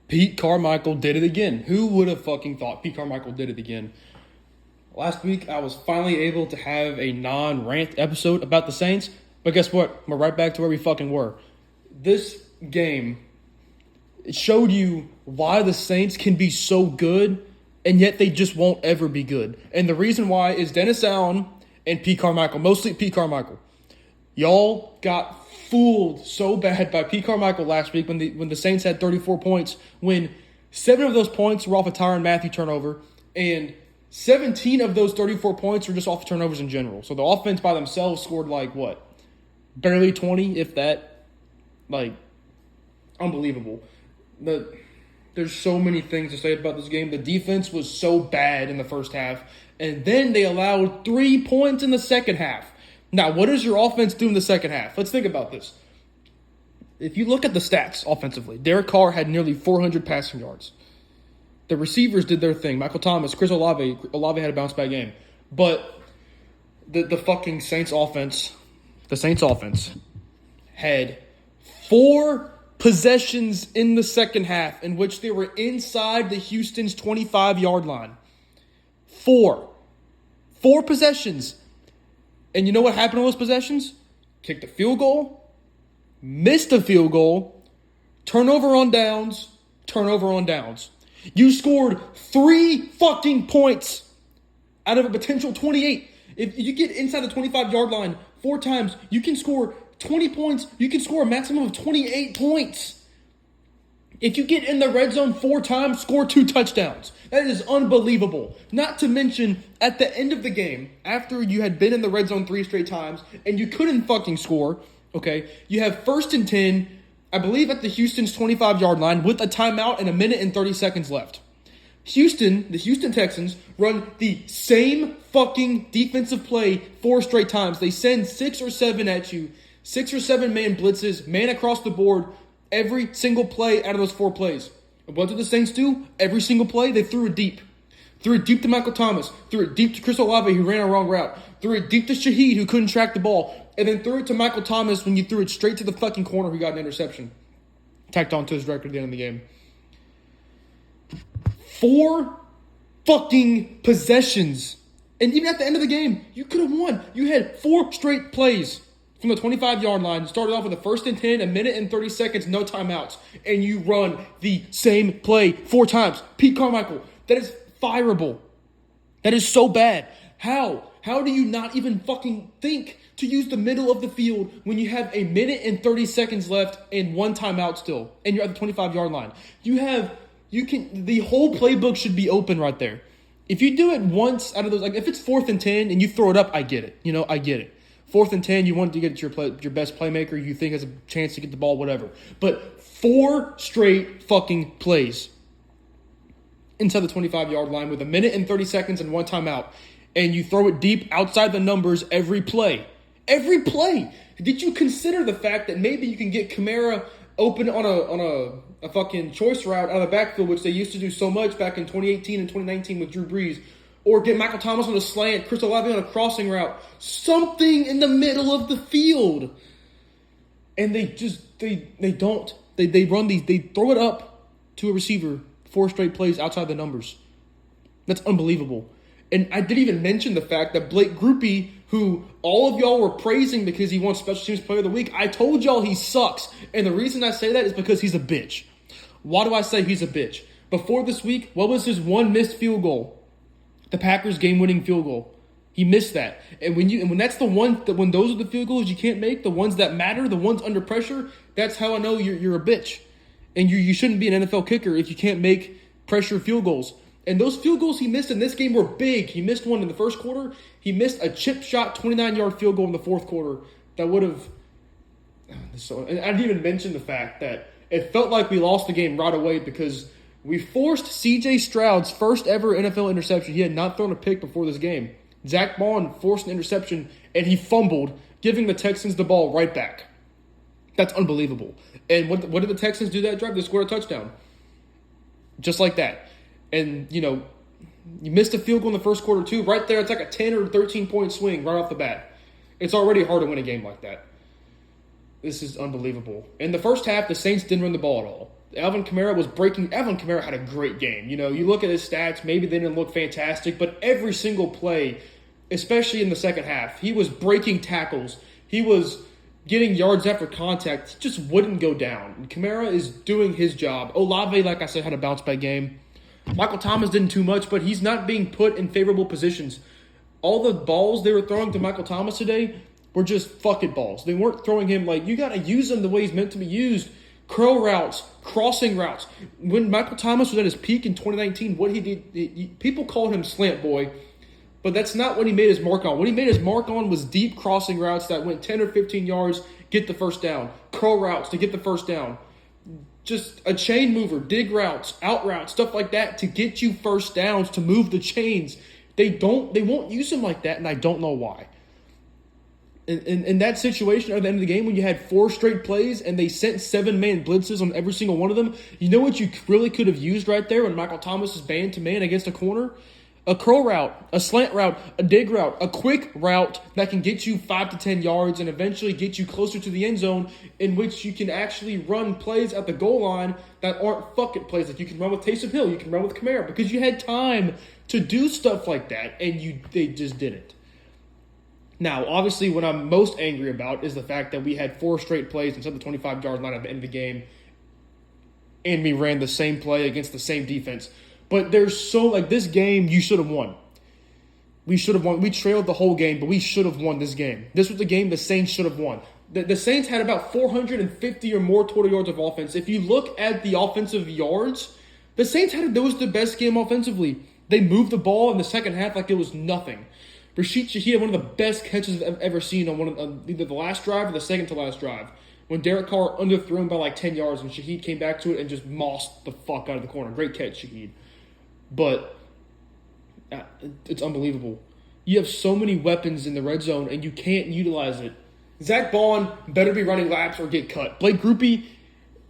Pete Carmichael did it again. Who would have fucking thought Pete Carmichael did it again? Last week, I was finally able to have a non-rant episode about the Saints. But guess what? We're right back to where we fucking were. This game, it showed you why the Saints can be so good, and yet they just won't ever be good. And the reason why is Dennis Allen and Pete Carmichael, mostly Pete Carmichael. Y'all got fooled so bad by Pete Carmichael last week when the Saints had 34 points, when 7 of those points were off a Tyrann Mathieu turnover, and 17 of those 34 points were just off turnovers in general. So the offense by themselves scored barely 20, if that. Unbelievable. There's so many things to say about this game. The defense was so bad in the first half, and then they allowed 3 points in the second half. Now, what does your offense do in the second half? Let's think about this. If you look at the stats offensively, Derek Carr had nearly 400 passing yards. The receivers did their thing. Michael Thomas, Chris Olave had a bounce-back game. But the fucking Saints offense had 4 possessions in the second half in which they were inside the Houston's 25-yard line. 4 possessions. And you know what happened on those possessions? Kicked a field goal, missed a field goal, turnover on downs. You scored 3 fucking points out of a potential 28. If you get inside the 25-yard line 4 times, you can score 20 points. You can score a maximum of 28 points. If you get in the red zone 4 times, score 2 touchdowns. That is unbelievable. Not to mention, at the end of the game, after you had been in the red zone 3 straight times, and you couldn't fucking score, okay, you have 1st and 10, I believe at the Houston's 25-yard line, with a timeout and 1 minute and 30 seconds left. The Houston Texans run the same fucking defensive play 4 straight times. They send 6 or 7 at you, 6 or 7 man blitzes, man across the board, every single play out of those 4 plays. And what did the Saints do? Every single play, they threw it deep. Threw it deep to Michael Thomas. Threw it deep to Chris Olave, who ran a wrong route. Threw it deep to Shaheed, who couldn't track the ball. And then threw it to Michael Thomas when you threw it straight to the fucking corner, who got an interception. Tacked on to his record at the end of the game. 4 fucking possessions. And even at the end of the game, you could have won. You had 4 straight plays from the 25-yard line. Started off with a 1st and 10, 1 minute and 30 seconds, no timeouts. And you run the same play 4 times. Pete Carmichael, that is fireable. That is so bad. How? How do you not even fucking think to use the middle of the field when you have 1 minute and 30 seconds left and 1 timeout still, and you're at the 25-yard line? The whole playbook should be open right there. If you do it once out of those, if it's 4th and 10 and you throw it up, I get it. I get it. 4th and 10, you want to get your best playmaker you think has a chance to get the ball, whatever. But 4 straight fucking plays inside the 25-yard line with 1 minute and 30 seconds and 1 timeout, and you throw it deep outside the numbers every play. Every play. Did you consider the fact that maybe you can get Kamara open on a fucking choice route out of the backfield, which they used to do so much back in 2018 and 2019 with Drew Brees, or get Michael Thomas on a slant, Chris Olave on a crossing route, something in the middle of the field. And they don't. They run these, they throw it up to a receiver 4 straight plays outside the numbers. That's unbelievable. And I didn't even mention the fact that Blake Grupe, who all of y'all were praising because he won Special Teams Player of the Week, I told y'all he sucks. And the reason I say that is because he's a bitch. Why do I say he's a bitch? Before this week, what was his one missed field goal? The Packers' game-winning field goal. He missed that. And when that's the one, when those are the field goals you can't make, the ones that matter, the ones under pressure, that's how I know you're a bitch. And you shouldn't be an NFL kicker if you can't make pressure field goals. And those field goals he missed in this game were big. He missed one in the first quarter. He missed a chip shot 29-yard field goal in the fourth quarter that would have. And I didn't even mention the fact that it felt like we lost the game right away because we forced C.J. Stroud's first ever NFL interception. He had not thrown a pick before this game. Zach Bond forced an interception, and he fumbled, giving the Texans the ball right back. That's unbelievable. And what did the Texans do that drive? They scored a touchdown. Just like that. And, you missed a field goal in the first quarter, too. Right there, it's like a 10 or 13-point swing right off the bat. It's already hard to win a game like that. This is unbelievable. In the first half, the Saints didn't run the ball at all. Alvin Kamara had a great game. You know, you look at his stats, maybe they didn't look fantastic, but every single play, especially in the second half, he was breaking tackles. He was getting yards after contact. He just wouldn't go down. And Kamara is doing his job. Olave, like I said, had a bounce-back game. Michael Thomas didn't too much, but he's not being put in favorable positions. All the balls they were throwing to Michael Thomas today were just fucking balls. They weren't throwing him like, you got to use him the way he's meant to be used. Curl routes, crossing routes. When Michael Thomas was at his peak in 2019, what he did, people called him slant boy, but that's not what he made his mark on. What he made his mark on was deep crossing routes that went 10 or 15 yards, get the first down. Curl routes to get the first down. Just a chain mover, dig routes, out routes, stuff like that to get you first downs, to move the chains. They won't use him like that, and I don't know why. In that situation at the end of the game when you had 4 straight plays and they sent 7-man blitzes on every single one of them, you know what you really could have used right there when Michael Thomas is man-to-man against a corner? A curl route, a slant route, a dig route, a quick route that can get you 5 to 10 yards and eventually get you closer to the end zone, in which you can actually run plays at the goal line that aren't fucking plays. Like you can run with Taysom Hill, you can run with Kamara, because you had time to do stuff like that and they just didn't. Now, obviously, what I'm most angry about is the fact that we had 4 straight plays inside the 25-yard line at the end of the game, and we ran the same play against the same defense. But this game, you should have won. We should have won. We trailed the whole game, but we should have won this game. This was the game the Saints should have won. The Saints had about 450 or more total yards of offense. If you look at the offensive yards, the Saints that was the best game offensively. They moved the ball in the second half like it was nothing. Rashid Shaheed had one of the best catches I've ever seen on either the last drive or the second to last drive, when Derek Carr underthrew him by like 10 yards and Shaheed came back to it and just mossed the fuck out of the corner. Great catch, Shaheed. But it's unbelievable. You have so many weapons in the red zone and you can't utilize it. Zach Bond better be running laps or get cut. Blake Grupe,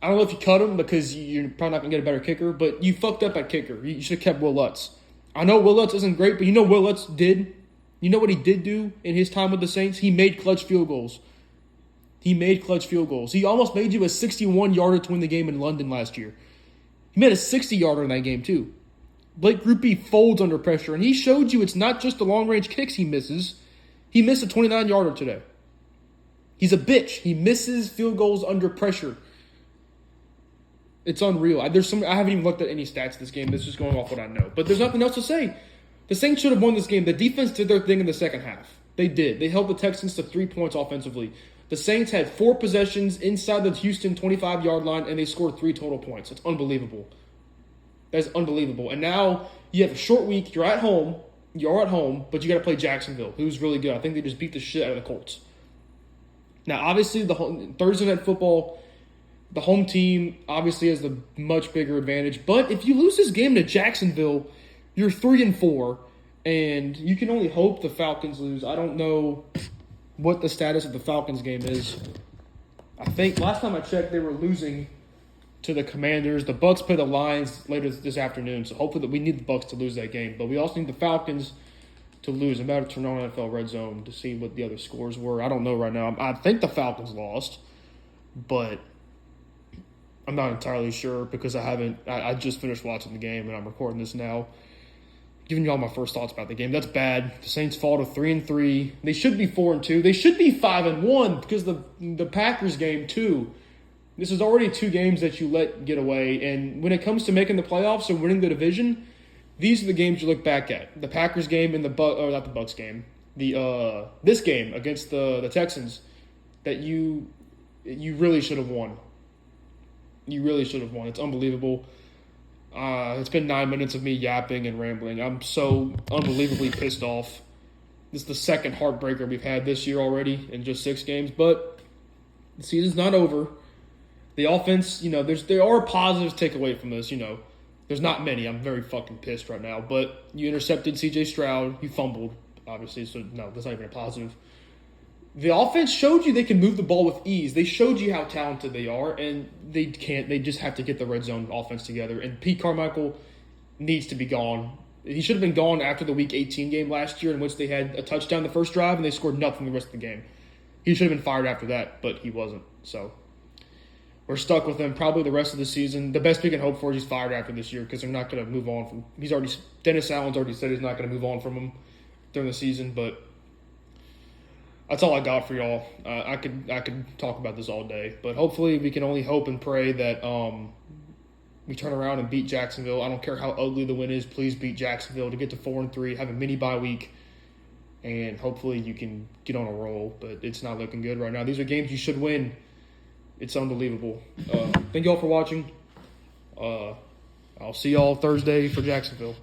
I don't know if you cut him because you're probably not going to get a better kicker, but you fucked up at kicker. You should have kept Will Lutz. I know Will Lutz isn't great, but you know Will Lutz did. You know what he did do in his time with the Saints? He made clutch field goals. He almost made you a 61-yarder to win the game in London last year. He made a 60-yarder in that game, too. Blake Grupe folds under pressure, and he showed you it's not just the long-range kicks he misses. He missed a 29-yarder today. He's a bitch. He misses field goals under pressure. It's unreal. I haven't even looked at any stats this game. This is just going off what I know. But there's nothing else to say. The Saints should have won this game. The defense did their thing in the second half. They did. They held the Texans to 3 points offensively. The Saints had 4 possessions inside the Houston 25-yard line, and they scored 3 total points. It's unbelievable. That's unbelievable. And now you have a short week. You're at home, but you got to play Jacksonville, who's really good. I think they just beat the shit out of the Colts. Now, obviously, Thursday Night Football, the home team obviously has the much bigger advantage. But if you lose this game to Jacksonville, you're 3-4, and you can only hope the Falcons lose. I don't know what the status of the Falcons game is. I think last time I checked, they were losing to the Commanders. The Bucs play the Lions later this afternoon, so hopefully we need the Bucs to lose that game. But we also need the Falcons to lose. I'm about to turn on NFL Red Zone to see what the other scores were. I don't know right now. I think the Falcons lost, but I'm not entirely sure because I just finished watching the game and I'm recording this now. Giving you all my first thoughts about the game. That's bad. The Saints fall to 3-3. They should be 4-2. They should be 5-1 because the Packers game too. This is already 2 games that you let get away. And when it comes to making the playoffs or winning the division, these are the games you look back at. The Packers game and not the Bucs game. This game against the Texans that you really should have won. You really should have won. It's unbelievable. It's been 9 minutes of me yapping and rambling. I'm so unbelievably pissed off. This is the second heartbreaker we've had this year already in just 6 games. But the season's not over. The offense, there are positives to take away from this. There's not many. I'm very fucking pissed right now. But you intercepted C.J. Stroud. You fumbled, obviously. So, no, that's not even a positive. The offense showed you they can move the ball with ease. They showed you how talented they are, and they can't. They just have to get the red zone offense together. And Pete Carmichael needs to be gone. He should have been gone after the Week 18 game last year in which they had a touchdown the first drive and they scored nothing the rest of the game. He should have been fired after that, but he wasn't. So we're stuck with him probably the rest of the season. The best we can hope for is he's fired after this year because they're not going to move on from. Dennis Allen's already said he's not going to move on from him during the season, but that's all I got for y'all. I could talk about this all day, but hopefully we can only hope and pray that we turn around and beat Jacksonville. I don't care how ugly the win is. Please beat Jacksonville to get to 4-3, have a mini bye week, and hopefully you can get on a roll. But it's not looking good right now. These are games you should win. It's unbelievable. Thank y'all for watching. I'll see y'all Thursday for Jacksonville.